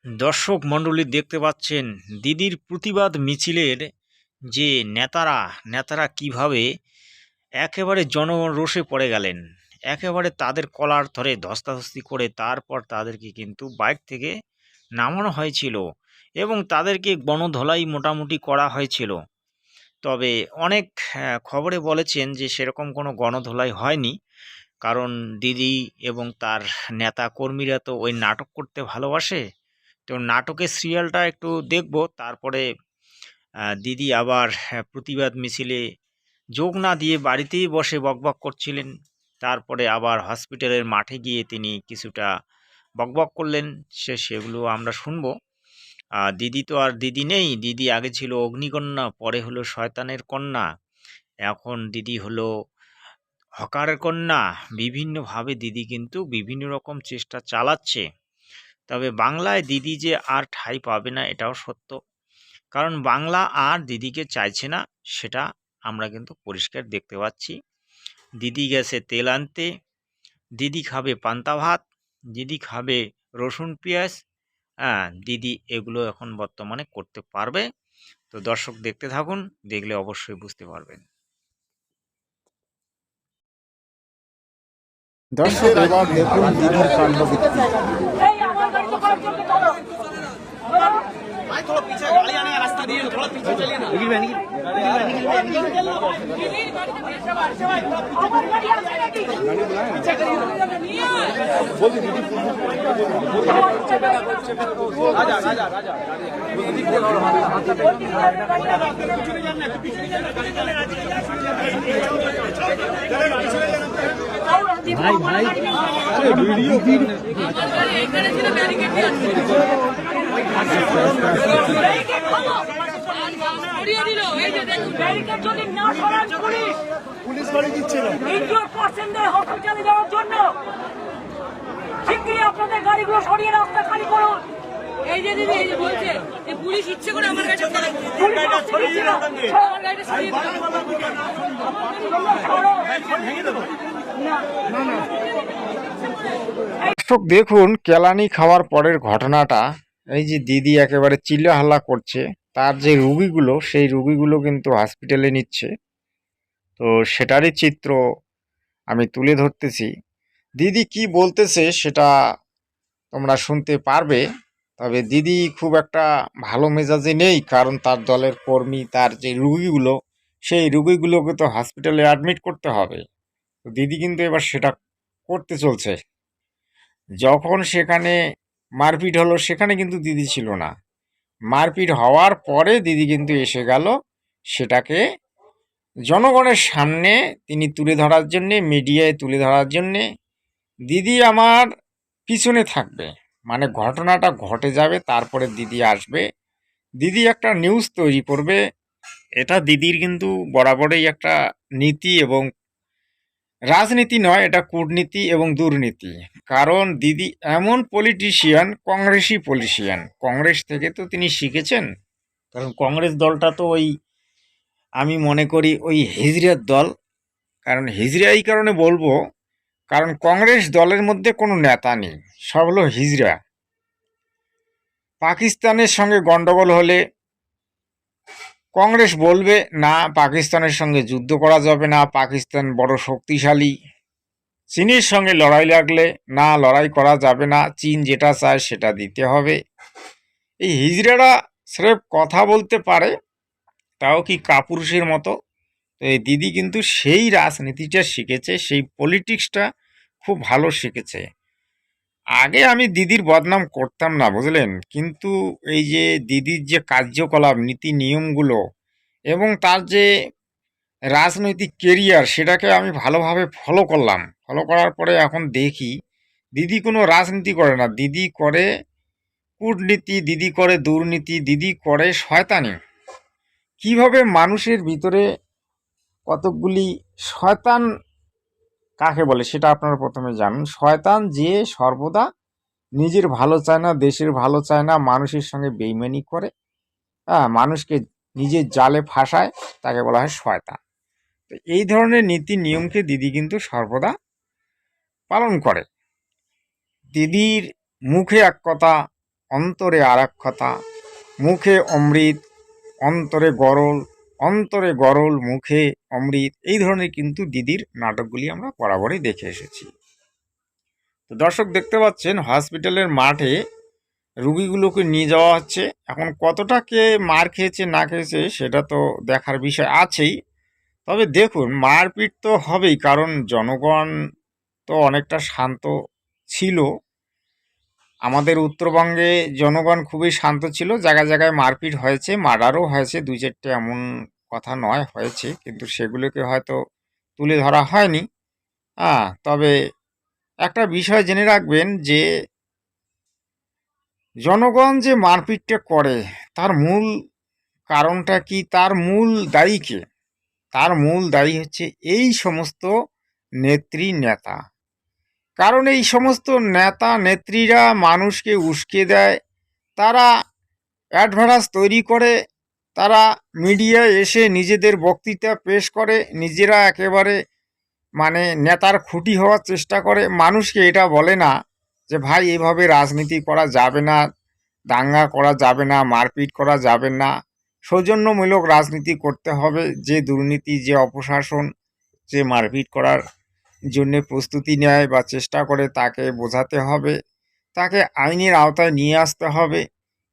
দর্শক মণ্ডলী দেখতে পাচ্ছেন দিদির প্রতিবাদ মিছিলের যে নেতারা কিভাবে একেবারে জনরোষে পড়ে গেলেন। একেবারে তাদের কলার ধরে ধস্তাধস্তি করে তারপর তাদেরকে কিন্তু বাইক থেকে নামানো হয়েছিল এবং তাদেরকে গণধোলাই মোটামুটি করা হয়েছিল। তবে অনেক খবরে বলেছেন যে সেরকম কোনো গণধোলাই হয়নি, কারণ দিদি এবং তার নেতা কর্মীরা তো ওই নাটক করতে ভালোবাসে। তো নাটকের সিরিয়ালটা একটু দেখব, তারপরে দিদি আবার প্রতিবাদ মিছিলে যোগ না দিয়ে বাড়িতেই বসে বকবক করছিলেন। তারপরে আবার হসপিটালের মাঠে গিয়ে তিনি কিছুটা বকবক করলেন, সেগুলো আমরা শুনবো। দিদি তো আর দিদি নেই, দিদি আগে ছিল অগ্নিকন্যা, পরে হলো শয়তানের কন্যা, এখন দিদি হলো হকারের কন্যা। বিভিন্নভাবে দিদি কিন্তু বিভিন্ন রকম চেষ্টা চালাচ্ছে। তবে বাংলায় দিদি যে আর ঠাঁই পাবে না এটাও সত্য, কারণ বাংলা আর দিদিকে চাইছে না, সেটা আমরা কিন্তু পরিষ্কার দেখতে পাচ্ছি। দিদি গেছে তেল আনতে, দিদি খাবে পান্তা ভাত, দিদি খাবে রসুন পেঁয়াজ। দিদি এগুলো এখন বর্তমানে করতে পারবে। তো দর্শক দেখতে থাকুন, দেখলে অবশ্যই বুঝতে পারবেন। দর্শক এবার দেখুন দিদির কাণ্ডবৃত্তি। थोड़ा पीछे गाड़ी आने का रास्ता दिए, थोड़ा पीछे चलिए ना। ভাই ভাই ভিডিও পুলিশ গাড়ি দিচ্ছিল হসপিটালে যাওয়ার জন্য। শিগগিরই আপনাদের গাড়িগুলো সরিয়ে রাস্তা খালি করুন। এই যে দিদি, এই যে বলছে যে পুলিশ ইচ্ছে করে আমার গাড়িটা দর্শক দেখুন কেলানি খাওয়ার পরের ঘটনাটা। এই যে দিদি একেবারে চিল্লাহাল্লা করছে, তার যে রুগীগুলো সেই রুগীগুলো কিন্তু হসপিটালে নিচ্ছে। তো সেটারই চিত্র আমি তুলে ধরতেছি। দিদি কি বলতেছে সেটা তোমরা শুনতে পারবে। তবে দিদি খুব একটা ভালো মেজাজে নেই, কারণ তার দলের কর্মী, তার যে রুগীগুলো সেই রুগীগুলোকে তো হসপিটালে অ্যাডমিট করতে হবে। তো দিদি কিন্তু এবার সেটা করতে চলছে। যখন সেখানে মারপিট হলো সেখানে কিন্তু দিদি ছিল না। মারপিট হওয়ার পরে দিদি কিন্তু এসে গেল সেটাকে জনগণের সামনে তিনি তুলে ধরার জন্যে, মিডিয়ায় তুলে ধরার জন্যে। দিদি আমার পিছনে থাকবে, মানে ঘটনাটা ঘটে যাবে তারপরে দিদি আসবে, দিদি একটা নিউজ তৈরি করবে। এটা দিদির কিন্তু বরাবরই একটা নীতি, এবং রাজনীতি নয়, এটা কূটনীতি এবং দুর্নীতি। কারণ দিদি এমন পলিটিশিয়ান, কংগ্রেসি পলিটিশিয়ান, কংগ্রেস থেকে তো তিনি শিখেছেন। কারণ কংগ্রেস দলটা তো ওই, আমি মনে করি ওই হিজড়ার দল। কারণ হিজড়া এই কারণে বলবো, কারণ কংগ্রেস দলের মধ্যে কোনো নেতা নেই, সব হলো হিজড়া। পাকিস্তানের সঙ্গে গন্ডগোল হলে কংগ্রেস বলবে না, পাকিস্তানের সঙ্গে যুদ্ধ করা যাবে না, পাকিস্তান বড় শক্তিশালী। চীনের সঙ্গে লড়াই লাগলে না, লড়াই করা যাবে না, চীন যেটা চায় সেটা দিতে হবে। এই হিজড়ারা স্রেফ কথা বলতে পারে, তাও কি কাপুরুষের মতো। তো এই দিদি কিন্তু সেই রাজনীতিটা শিখেছে, সেই পলিটিক্সটা খুব ভালো শিখেছে। আগে আমি দিদির বদনাম করতাম না, বুঝলেন, কিন্তু এই যে দিদির যে কার্যকলাপ, নীতি নিয়মগুলো এবং তার যে রাজনৈতিক কেরিয়ার, সেটাকে আমি ভালোভাবে ফলো করলাম। ফলো করার পরে এখন দেখি দিদি কোনো রাজনীতি করে না, দিদি করে কূটনীতি, দিদি করে দুর্নীতি, দিদি করে শয়তানি। কিভাবে মানুষের ভিতরে কতকগুলি শয়তান কাকে বলে সেটা আপনারা প্রথমে জানুন। শয়তান যে সর্বদা নিজের ভালো চায় না, দেশের ভালো চায় না, মানুষের সঙ্গে বেইমানি করে, মানুষকে নিজের জালে ফাঁসায়, তাকে বলা হয় শয়তান। তো এই ধরনের নীতি নিয়মকে দিদি কিন্তু সর্বদা পালন করে। দিদির মুখে এক কথা, অন্তরে আর এক কথা, মুখে অমৃত অন্তরে গরল মুখে অমৃত, এই ধরনের কিন্তু দিদির নাটকগুলি আমরা বরাবরই দেখে এসেছি। তো দর্শক দেখতে পাচ্ছেন হসপিটালের মাঠে রুগীগুলোকে নিয়ে যাওয়া হচ্ছে। এখন কতটা কে মার খেয়েছে না খেয়েছে সেটা তো দেখার বিষয় আছেই। তবে দেখুন, মারপিট তো হবেই, কারণ জনগণ তো অনেকটা শান্ত ছিল। আমাদের উত্তরবঙ্গে জনগণ খুবই শান্ত ছিল, জায়গায় জায়গায় মারপিট হয়েছে, মার্ডারও হয়েছে, 2-4টে, এমন কথা নয়, হয়েছে, কিন্তু সেগুলোকে হয়তো তুলে ধরা হয়নি। তবে একটা বিষয় জেনে রাখবেন যে জনগণ যে মারপিটটা করে তার মূল কারণটা কি, তার মূল দায়ী কে? তার মূল দায়ী হচ্ছে এই সমস্ত নেত্রী নেতা। কারণ এই সমস্ত নেতা নেত্রীরা মানুষকে উস্কে দেয়, তারা অ্যাডভার্টাইজ তৈরি করে, তারা মিডিয়ায় এসে নিজেদের বক্তৃতা পেশ করে, নিজেরা একেবারে মানে নেতার খুঁটি হওয়ার চেষ্টা করে। মানুষকে এটা বলে না যে ভাই এভাবে রাজনীতি করা যাবে না, দাঙ্গা করা যাবে না, মারপিট করা যাবে না, সৌজন্যমূলক রাজনীতি করতে হবে। যে দুর্নীতি, যে অপশাসন, যে মারপিট করার জন্য প্রস্তুতি নেয় বা চেষ্টা করে, তাকে বোঝাতে হবে, তাকে আইনের আওতায় নিয়ে আসতে হবে।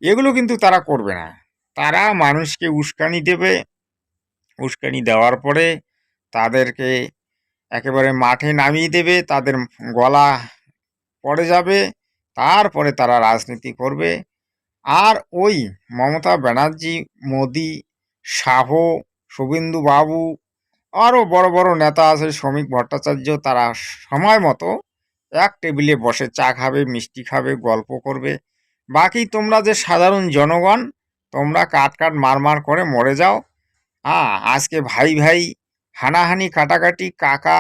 এগুলো কিন্তু তারা করবে না। তারা মানুষকে উস্কানি দেবে, উস্কানি দেওয়ার পরে তাদেরকে একেবারে মাঠে নামিয়ে দেবে, তাদের গলা পড়ে যাবে, তারপরে তারা রাজনীতি করবে। আর ওই মমতা ব্যানার্জি, মোদি, শাহ, শুভেন্দু বাবু, আরও বড় বড় নেতা আছে, শ্রমিক ভট্টাচার্য, তারা সময় মতো এক টেবিলে বসে চা খাবে, মিষ্টি খাবে, গল্প করবে। বাকি তোমরা যে সাধারণ জনগণ, তোমরা কাট মার করে মরে যাও। আজকে ভাই ভাই হানাহানি কাটাকাটি, কাকা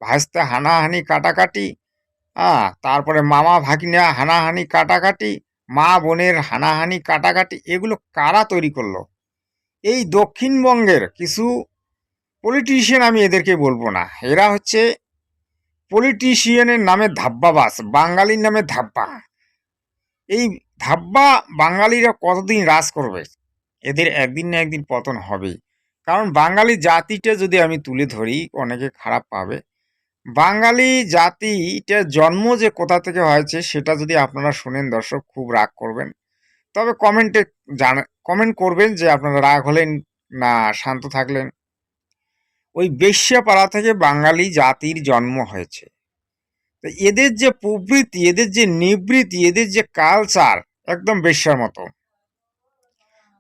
ভাইস্তে হানাহানি কাটাকাটি, তারপরে মামা ভাগিনা হানাহানি কাটাকাটি, মা বোনের হানাহানি কাটাকাটি, এগুলো কারা তৈরি করলো? এই দক্ষিণবঙ্গের কিছু পলিটিশিয়ান, আমি এদেরকে বলবো না, এরা হচ্ছে পলিটিশিয়ানের নামে ধাব্বাবাস, বাঙালির নামে ধাব্বা। এই ধাব্বা বাঙালিরা কতদিন রাজ করবে? এদের একদিন না একদিন পতন হবেই। কারণ বাঙালি জাতিটা যদি আমি তুলে ধরি, অনেকে খারাপ পাবে। বাঙালি জাতিটার জন্ম যে কোথা থেকে হয়েছে সেটা যদি আপনারা শোনেন দর্শক, খুব রাগ করবেন। তবে কমেন্ট করবেন যে আপনারা রাগ হলেন না শান্ত থাকলেন। ওই বেশ্যাপাড়া থেকে বাঙালি জাতির জন্ম হয়েছে। তো এদের যে প্রবৃত্তি, এদের যে নিবৃত্তি, এদের যে কালচার একদম বেশ্যার মতো,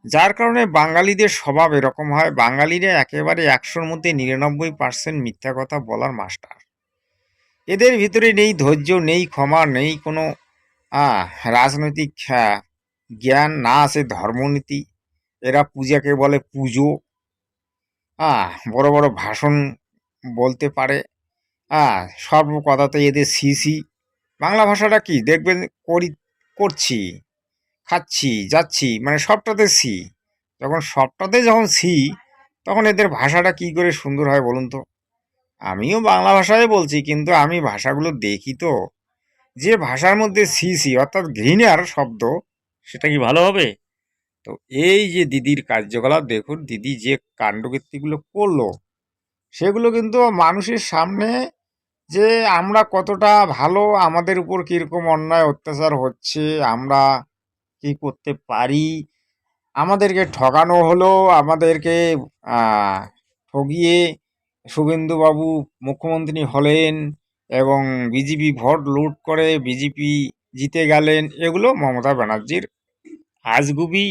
যার কারণে বাঙালিদের স্বভাব এরকম হয়। বাঙালিরা একেবারে 100-র মধ্যে 99% মিথ্যা কথা বলার মাস্টার। এদের ভিতরে নেই ধৈর্য, নেই ক্ষমা, নেই কোনো রাজনৈতিক জ্ঞান, না আছে ধর্মনীতি। এরা পূজাকে বলে পুজো, বড় বড় ভাষণ বলতে পারে, সর্ব কথাতে এদের সি। বাংলা ভাষাটা কি দেখবেন, করছি, খাচ্ছি, যাচ্ছি, মানে সবটাতে সি। যখন সি, তখন এদের ভাষাটা কি করে সুন্দর হয় বলুন তো? আমিও বাংলা ভাষায় বলছি, কিন্তু আমি ভাষাগুলো দেখি তো, যে ভাষার মধ্যে সি অর্থাৎ ঘৃণার শব্দ, সেটা কি ভালো হবে? তো এই যে দিদির কার্যকলাপ দেখুন, দিদি যে কাণ্ডকীর্তিগুলো করলো, সেগুলো কিন্তু মানুষের সামনে যে আমরা কতটা ভালো, আমাদের উপর কীরকম অন্যায় অত্যাচার হচ্ছে, আমরা কি করতে পারি, আমাদেরকে ঠকানো হলো, আমাদেরকে ঠগিয়ে শুভেন্দুবাবু মুখ্যমন্ত্রী হলেন এবং বিজেপি ভোট লুট করে বিজেপি জিতে গেলেন, এগুলো মমতা ব্যানার্জির আজগুবি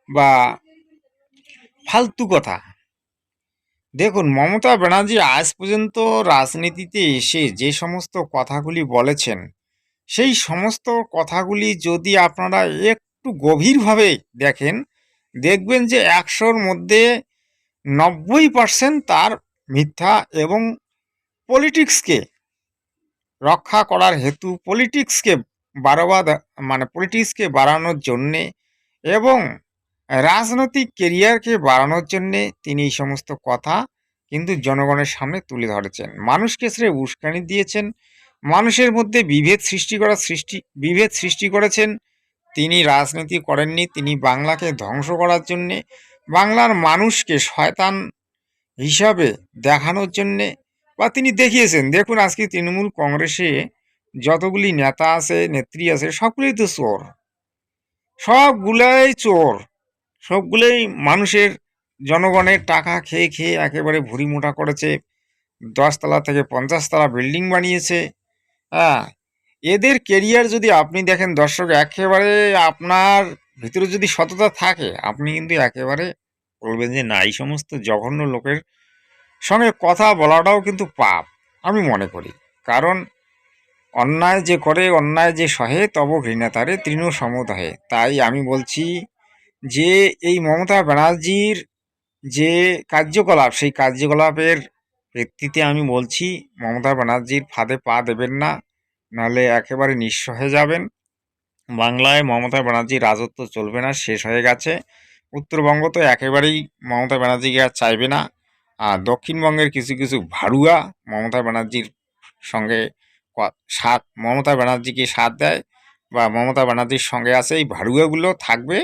বা ফালতু কথা। দেখুন, মমতা ব্যানার্জি আজ পর্যন্ত রাজনীতিতে এসে যে সমস্ত কথাগুলি বলেছেন, সেই সমস্ত কথাগুলি যদি আপনারা একটু গভীরভাবে দেখেন, দেখবেন যে 100-র মধ্যে 90% তার মিথ্যা, এবং পলিটিক্সকে রক্ষা করার হেতু, পলিটিক্সকে বাড়ানোর জন্যে এবং রাজনৈতিক কেরিয়ারকে বাড়ানোর জন্যে তিনি এই সমস্ত কথা কিন্তু জনগণের সামনে তুলে ধরেছেন। মানুষকে সে উস্কানি দিয়েছেন, মানুষের মধ্যে বিভেদ সৃষ্টি করেছেন তিনি রাজনীতি করেননি, তিনি বাংলাকে ধ্বংস করার জন্যে, বাংলার মানুষকে শয়তান হিসাবে দেখানোর জন্যে, বা তিনি দেখিয়েছেন। দেখুন আজকে তৃণমূল কংগ্রেসে যতগুলি নেতা আছে, নেত্রী আছে, সবগুলোই তো চোর, সবগুলাই চোর, সবগুলোই মানুষের জনগণের টাকা খেয়ে খেয়ে একেবারে ভুঁড়ি মোটা করেছে, 10 তলা থেকে 50 তলা বিল্ডিং বানিয়েছে। হ্যাঁ, এদের কেরিয়ার যদি আপনি দেখেন দর্শক, একেবারে আপনার ভিতরে যদি সততা থাকে, আপনি কিন্তু একেবারে বলবেন যে না, এই সমস্ত জঘন্য লোকের সঙ্গে কথা বলাটাও কিন্তু পাপ, আমি মনে করি। কারণ অন্যায় যে করে, অন্যায় যে সহে, তব ঘৃণা তারে তৃণ সমুদায়ে। তাই আমি বলছি যে এই মমতা ব্যানার্জির যে কার্যকলাপ, সেই কার্যকলাপের ভিত্তিতে আমি বলছি মমতা ব্যানার্জির ফাঁদে পা দেবেন না, নাহলে একেবারে নিঃস্ব হয়ে যাবেন। বাংলায় মমতা ব্যানার্জির রাজত্ব চলবে না, শেষ হয়ে গেছে। উত্তরবঙ্গ তো একেবারেই মমতা ব্যানার্জিকে আর চাইবে না। আর দক্ষিণবঙ্গের কিছু কিছু ভাড়ুয়া মমতা ব্যানার্জির সঙ্গে সাথ, মমতা ব্যানার্জিকে সাথ দেয় বা মমতা ব্যানার্জির সঙ্গে আছে, এই ভাড়ুয়াগুলো থাকবে।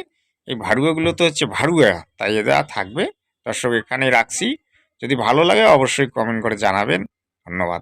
এই ভাড়ুয়াগুলো তো হচ্ছে ভাড়ুয়া, তাই এরা থাকবে। দর্শক, এখানে রাখছি। যদি ভালো লাগে অবশ্যই কমেন্ট করে জানাবেন। ধন্যবাদ।